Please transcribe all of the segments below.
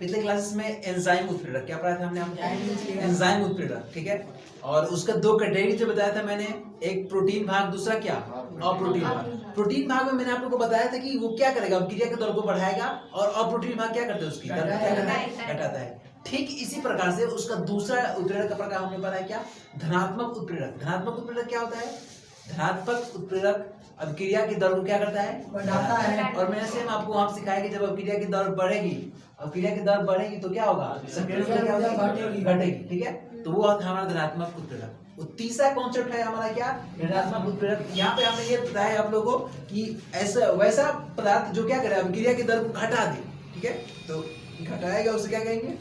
पिछले क्लासेस में एंजाइम उत्प्रेरक क्या पढ़ा था हमने एंजाइम उत्प्रेरक, ठीक है। और उसका दो कैटेगरी जो बताया था मैंने, एक प्रोटीन भाग, दूसरा क्या अप्रोटीन भाग। प्रोटीन भाग में मैंने आप लोगों को बताया था कि वो क्या करेगा, अभिक्रिया के दर को बढ़ाएगा, और अप्रोटीन भाग क्या करता है, उसकी दर क्या करता है, घटाता है। ठीक इसी प्रकार से उसका दूसरा उत्प्रेरक का प्रकार हमने पढ़ा है क्या, धनात्मक उत्प्रेरक। धनात्मक उत्प्रेरक क्या होता है, धनात्मक उत्प्रेरक अभिक्रिया की दर को क्या करता है, बढ़ाता है। और मैंने सेम आपको वहां सिखाया कि जब अभिक्रिया की दर बढ़ेगी, अभिक्रिया की दर बढ़ेगी तो क्या होगा, सक्रिय क्या होगी, घटेगी, ठीक है। तो वो हमारा धनात्मक उत्प्रेरक। वो तीसरा कॉन्सेप्ट है हमारा क्या, ऋणात्मक उत्प्रेरक। यहाँ पे हमने ये बताया आप लोगों को कि ऐसा वैसा पदार्थ जो क्या करे, अभिक्रिया की दर को घटा दे, ठीक है। तो घटाएगा उसे क्या कहेंगे,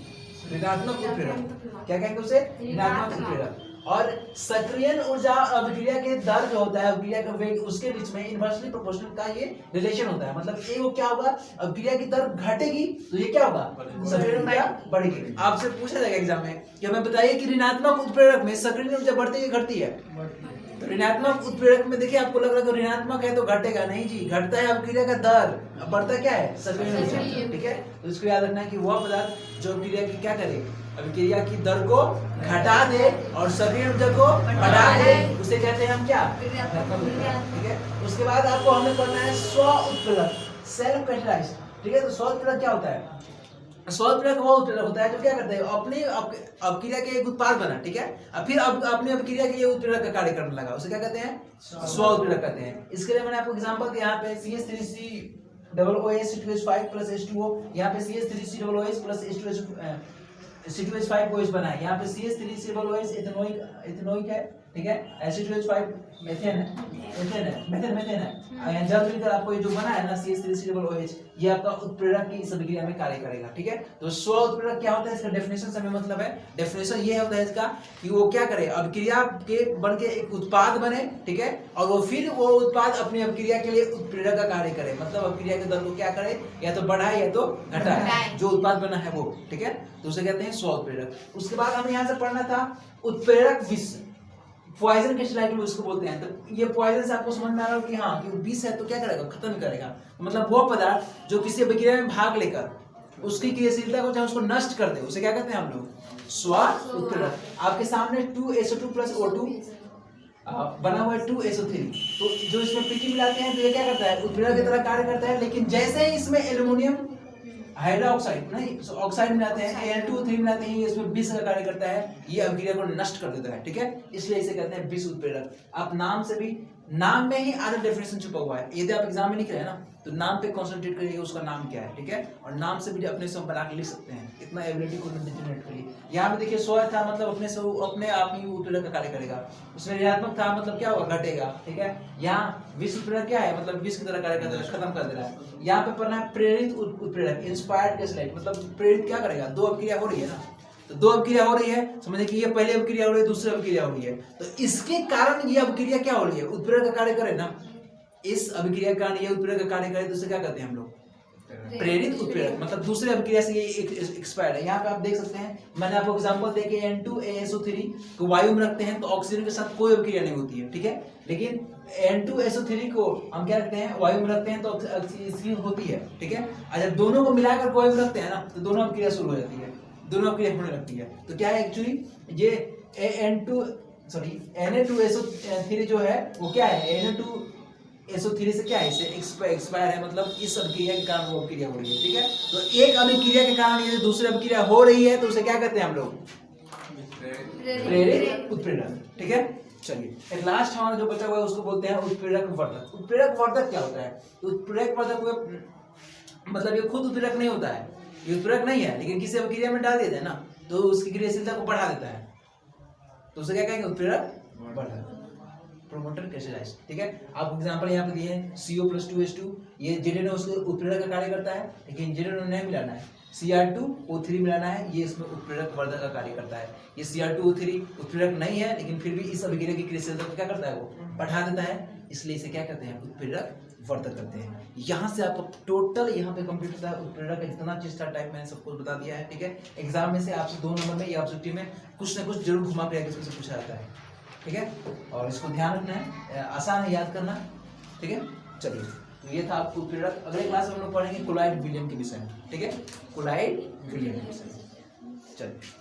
ऋणात्मक उत्प्रेरक। क्या कहेंगे उसे, ऋणात्मक उत्प्रेरक। और सक्रियण ऊर्जा अभिक्रिया के दर जो होता है, अभिक्रिया का वेग, उसके बीच में इनवर्सली प्रोपोर्शनल का ये रिलेशन होता है। मतलब ए वो क्या होगा, अभिक्रिया की दर घटेगी तो ये क्या होगा, सक्रियण ऊर्जा बढ़ेगी। आपसे पूछा जाएगा एग्जाम में कि हमें बताइए कि ऋणात्मक उत्प्रेरक में सक्रियण ऊर्जा बढ़ती है घटती है। तो ऋणात्मक उत्प्रेरक में देखिए आपको लग रहा है कि ऋणात्मक है तो घटेगा, नहीं जी, घटता है अभिक्रिया का दर, बढ़ता क्या है, सक्रियण ऊर्जा, ठीक है। तो इसको याद रखना है कि वह पदार्थ जो अभिक्रिया की क्या करे, अभिक्रिया की दर को घटा दे और सक्रियण ऊर्जा को बढ़ा दे, उसे कहते हैं हम क्या, ठीक है। उसके बाद आपको हमें पढ़ना है स्व उत्प्रेरक, सेल्फ कैटलाइज्ड, ठीक है। तो स्व उत्प्रेरक क्या होता है, स्व उत्प्रेरक वो उत्प्रेरक होता है जो क्या करता है, अपनी अभिक्रिया के एक उत्पाद बना, ठीक है, और फिर अपनी अभिक्रिया के ये उत्प्रेरक का कार्य करने लगा, उसे क्या कहते हैं, स्व उत्प्रेरक कहते हैं। इसके लिए मैंने आपको एग्जांपल दिया, यहाँ पे CH3COOH C2H5 + H2O, यहाँ पे CH3COOH + C2H5OH बना है, यहाँ पे CH3COOH इथेनोइक है, ठीक है। C2H5 मेथेन है। जल्द मिलकर आपको ये जो बना है ना CH3COOH, ये आपका उत्प्रेरक की इस अभिक्रिया में कार्य करेगा, ठीक है। तो स्व उत्प्रेरक क्या होता है, इसका डेफिनेशन से हमें मतलब है, डेफिनेशन ये होता है इसका कि वो क्या करे, अभिक्रिया के बन के एक उत्पाद बने, ठीक है, और वो फिर वो उत्पाद अपनी अभिक्रिया के लिए उत्प्रेरक का कार्य करे। मतलब अभिक्रिया के दर को क्या करे, या तो बढ़ाए या तो घटाए, जो उत्पाद बना है वो, ठीक है। तो उसे कहते हैं स्व उत्प्रेरक। उसके बाद हमें यहाँ से पढ़ना था उत्प्रेरक विष, पॉइजन के स्लाइड में उसको बोलते हैं। तो ये पॉइजन से आपको समझ में आ रहा है कि हाँ कि विष है तो क्या करेगा, खत्म करेगा। मतलब वो पदार्थ जो किसी अभिक्रिया में भाग लेकर उसकी क्रियाशीलता को चाहे उसको नष्ट कर दे, उसे क्या कहते हैं हम लोग, स्व उत्प्रेरक। आपके सामने 2SO2 + O2 बना हुआ है 2SO3, तो जो इसमें पीटी मिलाते हैं तो ये क्या करता है, उत्प्रेरक की तरह कार्य करता है। लेकिन जैसे ही इसमें एल्युमिनियम हाइड्रोक्साइड नहीं ऑक्साइड मिलाते हैं, Al2O3 मिलाते हैं, ये इसमें विष का कार्य करता है, ये अभिक्रिया को नष्ट कर देता है, ठीक है। इसलिए इसे कहते हैं विष उत्प्रेरक। आप नाम से भी, नाम में ही आधा डेफिनेशन छुपा हुआ है। यदि आप एग्जाम में लिख रहे हैं ना तो नाम पे कंसंट्रेट करिए, उसका नाम क्या है, ठीक है। और नाम से भी अपने से बना के लिख सकते हैं, इतना एबिलिटी को जनरेट करिए। यहाँ पे देखिए स्व था मतलब अपने से अपने आप ही उत्प्रेरक का कार्य करेगा। उसमें ऋणात्मक था मतलब क्या होगा, घटेगा, ठीक है। यहाँ विष उत्प्रेरक क्या है, मतलब विष की तरह कार्य करता है, खत्म कर दे रहा है। यहाँ पे पढ़ना है प्रेरित उत्प्रेरक, इंस्पायर्ड कैटलाइट। मतलब प्रेरित क्या करेगा, दो अभिक्रिया हो रही है ना, तो दो अभिक्रिया हो रही है, समझिए कि ये पहले अभिक्रिया हो रही है, दूसरी अभिक्रिया हो रही है, तो इसके कारण ये अभिक्रिया क्या हो रही है, उत्प्रेरक का कार्य करे ना। इस अभिक्रिया के कारण ये उत्प्रेरक का कार्य करे तो उसे क्या कहते हैं हम लोग, प्रेरित उत्प्रेरक। मतलब दूसरे अभिक्रिया से ये एक्सपायर्ड है। यहाँ पे आप देख सकते हैं, मैंने आपको एग्जांपल देके N2ASO3 को वायु में रखते हैं तो ऑक्सीजन के साथ कोई अभिक्रिया नहीं होती है, ठीक है। लेकिन N2SO3 को हम क्या रखते हैं, वायु में रखते हैं तो ऑक्सीजन होती है, ठीक है। अगर दोनों को मिलाकर वायु में रखते हैं ना तो दोनों अभिक्रिया शुरू हो जाती है, दोनों अभिक्रिया होने लगती है। तो क्या है एक्चुअली ये Na2SO3 जो है वो क्या है, Na2SO3 से क्या है, इसे एक्सपायर है, मतलब इस अभिक्रिया के कारण वो अभिक्रिया हो रही है, ठीक है। तो एक अभिक्रिया के कारण यदि दूसरी अभिक्रिया हो रही है तो उसे क्या कहते हैं हम लोग, प्रेरित उत्प्रेरक, ठीक है। चलिए एक लास्ट हमारा जो बचा हुआ है उसको बोलते हैं उत्प्रेरक वर्धक। उत्प्रेरक वर्धक क्या होता है, तो उत्प्रेरक वर्धक मतलब ये खुद उत्प्रेरक नहीं होता है, ये उत्प्रेरक नहीं है, लेकिन किसी अभिक्रिया में डाल देते हैं ना तो उसकी क्रियाशीलता को बढ़ा देता है, तो उसे क्या कहेंगे, उत्प्रेरक वर्धक, प्रोमोटर कैटलाइस्ट, ठीक है। आप एग्जांपल यहाँ पे दिए हैं CO + 2H2, ये जेडेनो उसको उत्प्रेरक का कार्य करता है, लेकिन जेडेनो नहीं मिलाना है, Cr2O3 मिलाना है, ये इसमें उत्प्रेरक वर्धक का कार्य करता है। ये Cr2O3 उत्प्रेरक नहीं है, लेकिन फिर भी इस अभिक्रिया की क्रियाशीलता को क्या करता है, वो बढ़ा देता है, इसलिए इसे क्या कहते हैं, उत्प्रेरक वर्धक करते हैं। यहाँ से आपको टोटल यहाँ पे कंप्लीट होता है उत्प्रेरक का जितना चीज था टाइप मैंने सब कुछ बता दिया है, ठीक है। एग्जाम में से आपसे 2 नंबर में या ऑब्जेक्टिव में कुछ ना कुछ जरूर घुमा फिरा के इसमें से पूछा जाता है, ठीक है। और इसको ध्यान रखना है, आसान है याद करना, ठीक है। चलिए तो ये था आपको उत्प्रेरक। अगले क्लास में हम लोग पढ़ेंगे कोलॉइड विलियम के विषय में, ठीक है, कोलॉइड विलियम के विषय में। चलिए।